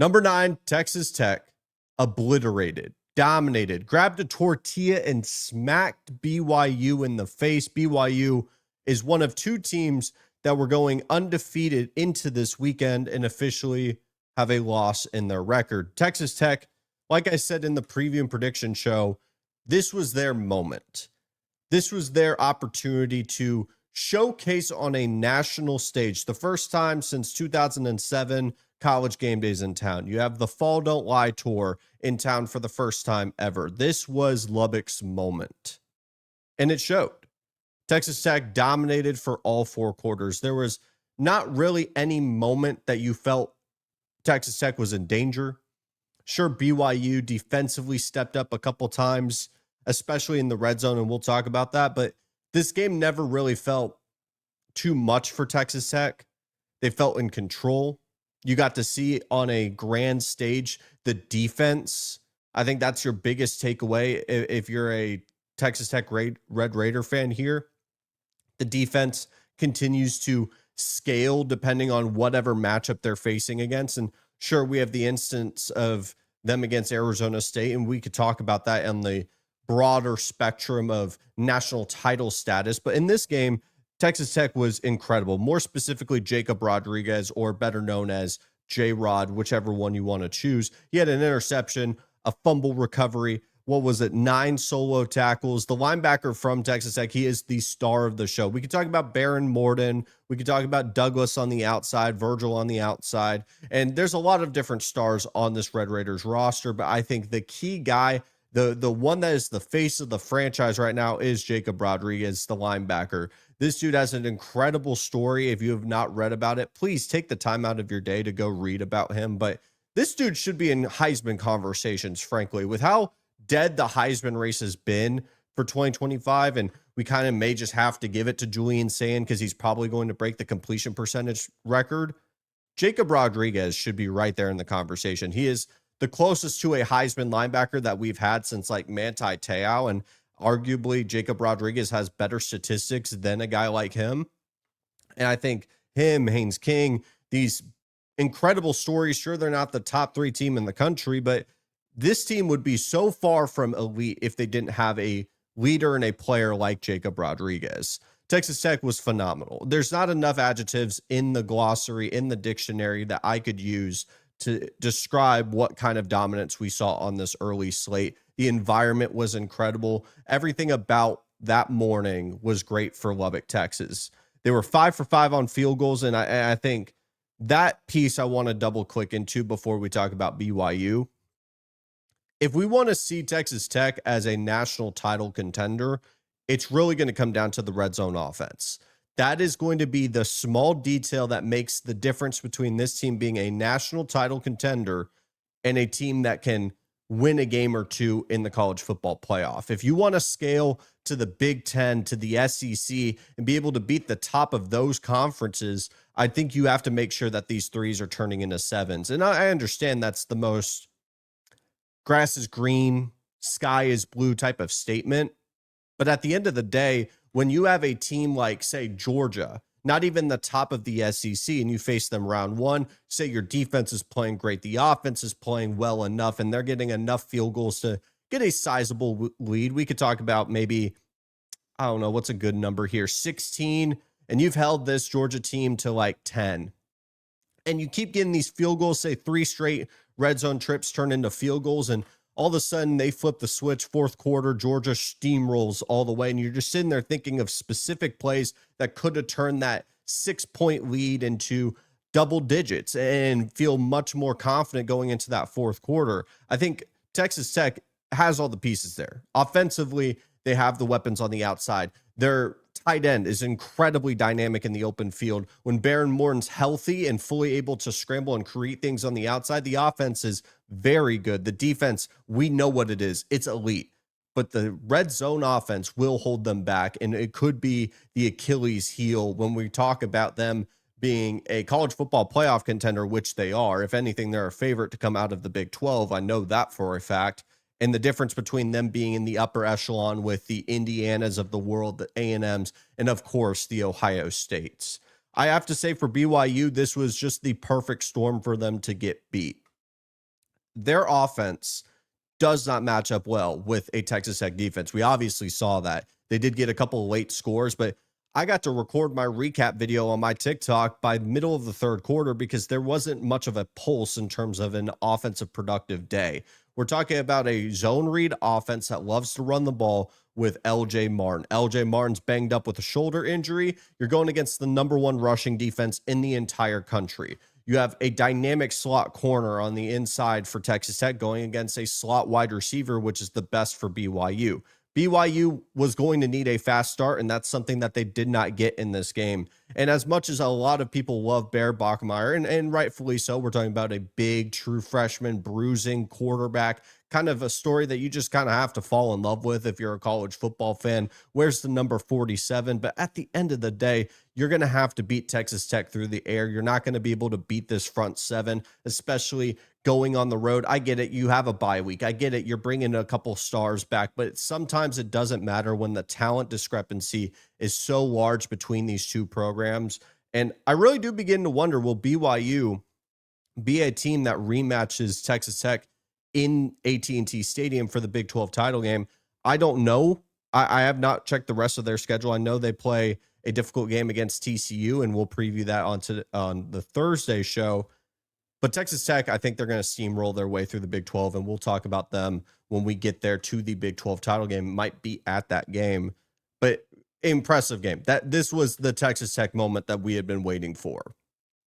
Number 9, Texas Tech obliterated, dominated, grabbed a tortilla and smacked BYU in the face. BYU is one of 2 teams that were going undefeated into this weekend and officially have a loss in their record. Texas Tech, like I said in the preview and prediction show, this was their moment. This was their opportunity to showcase on a national stage. The first time since 2007 College Game Days in town. You have the Fall Don't Lie tour in town for the first time ever. This was Lubbock's moment, and it showed. Texas Tech dominated for all 4 quarters. There was not really any moment that you felt Texas Tech was in danger. Sure, BYU defensively stepped up a couple times, especially in the red zone, and we'll talk about that, but this game never really felt too much for Texas Tech. They felt in control. You got to see on a grand stage the defense. I think that's your biggest takeaway if you're a Texas Tech Red Raider fan here. The defense continues to scale depending on whatever matchup they're facing against. And sure, we have the instance of them against Arizona State, and we could talk about that on the broader spectrum of national title status. But in this game, Texas Tech was incredible. More specifically, Jacob Rodriguez, or better known as J-Rod, whichever one you want to choose. He had an interception, a fumble recovery. What was it? 9 solo tackles. The linebacker from Texas Tech, he is the star of the show. We could talk about Baron Morden. We could talk about Douglas on the outside, Virgil on the outside. And there's a lot of different stars on this Red Raiders roster, but I think the key guy, the one that is the face of the franchise right now, is Jacob Rodriguez, the linebacker. This dude has an incredible story. If you have not read about it, please take the time out of your day to go read about him. But this dude should be in Heisman conversations, frankly, with how dead the Heisman race has been for 2025. And we kind of may just have to give it to Julian Sand because he's probably going to break the completion percentage record. Jacob Rodriguez should be right there in the conversation. He is the closest to a Heisman linebacker that we've had since like Manti Te'o, and arguably Jacob Rodriguez has better statistics than a guy like him. And I think him, Haynes King, these incredible stories, sure, they're not the top 3 team in the country, but this team would be so far from elite if they didn't have a leader and a player like Jacob Rodriguez. Texas Tech was phenomenal. There's not enough adjectives in the glossary, in the dictionary, that I could use to describe what kind of dominance we saw on this early slate. The environment was incredible. Everything about that morning was great for Lubbock, Texas. They were 5 for 5 on field goals, and I think that piece I want to double click into before we talk about BYU. If we want to see Texas Tech as a national title contender, it's really going to come down to the red zone offense. That is going to be the small detail that makes the difference between this team being a national title contender and a team that can win a game or 2 in the college football playoff. If you want to scale to the Big Ten, to the SEC, and be able to beat the top of those conferences, I think you have to make sure that these 3s are turning into 7s. And I understand that's the most grass is green, sky is blue type of statement. But at the end of the day, when you have a team like, say, Georgia, not even the top of the SEC, and you face them round 1, say your defense is playing great, the offense is playing well enough, and they're getting enough field goals to get a sizable lead. We could talk about maybe, I don't know, what's a good number here, 16, and you've held this Georgia team to like 10. And you keep getting these field goals, say 3 straight red zone trips turn into field goals, and all of a sudden they flip the switch, 4th quarter, Georgia steamrolls all the way, and you're just sitting there thinking of specific plays that could have turned that 6-point lead into double digits and feel much more confident going into that 4th quarter. I think Texas Tech has all the pieces there. Offensively, they have the weapons on the outside. Their tight end is incredibly dynamic in the open field. When Baron Morton's healthy and fully able to scramble and create things on the outside, the offense is very good. The defense, we know what it is. It's elite. But the red zone offense will hold them back, and it could be the Achilles heel when we talk about them being a college football playoff contender, which they are. If anything, they're a favorite to come out of the Big 12. I know that for a fact. And the difference between them being in the upper echelon with the Indianas of the world, the A&Ms, and of course, the Ohio States. I have to say for BYU, this was just the perfect storm for them to get beat. their offense does not match up well with a Texas Tech defense. We obviously saw that. They did get a couple of late scores, but I got to record my recap video on my TikTok by middle of the third quarter because there wasn't much of a pulse in terms of an offensive productive day. We're talking about a zone read offense that loves to run the ball with LJ Martin. LJ Martin's banged up with a shoulder injury. You're going against the number one rushing defense in the entire country. You have a dynamic slot corner on the inside for Texas Tech going against a slot wide receiver, which is the best for BYU. BYU was going to need a fast start, and that's something that they did not get in this game. And as much as a lot of people love Bear Bachmeier, and rightfully so, we're talking about a big, true freshman, bruising quarterback, kind of a story that you just kind of have to fall in love with if you're a college football fan. Where's the number 47? But at the end of the day, you're going to have to beat Texas Tech through the air. You're not going to be able to beat this front seven, especially going on the road. I get it. You have a bye week. I get it. You're bringing a couple stars back, but sometimes it doesn't matter when the talent discrepancy is so large between these two programs. And I really do begin to wonder, will BYU be a team that rematches Texas Tech in AT&T Stadium for the Big 12 title game? I don't know. I have not checked the rest of their schedule. I know they play a difficult game against TCU, and we'll preview that on the Thursday show. But Texas Tech, I think they're going to steamroll their way through the Big 12, and we'll talk about them when we get there to the Big 12 title game. Might be at that game, but impressive game. This was the Texas Tech moment that we had been waiting for.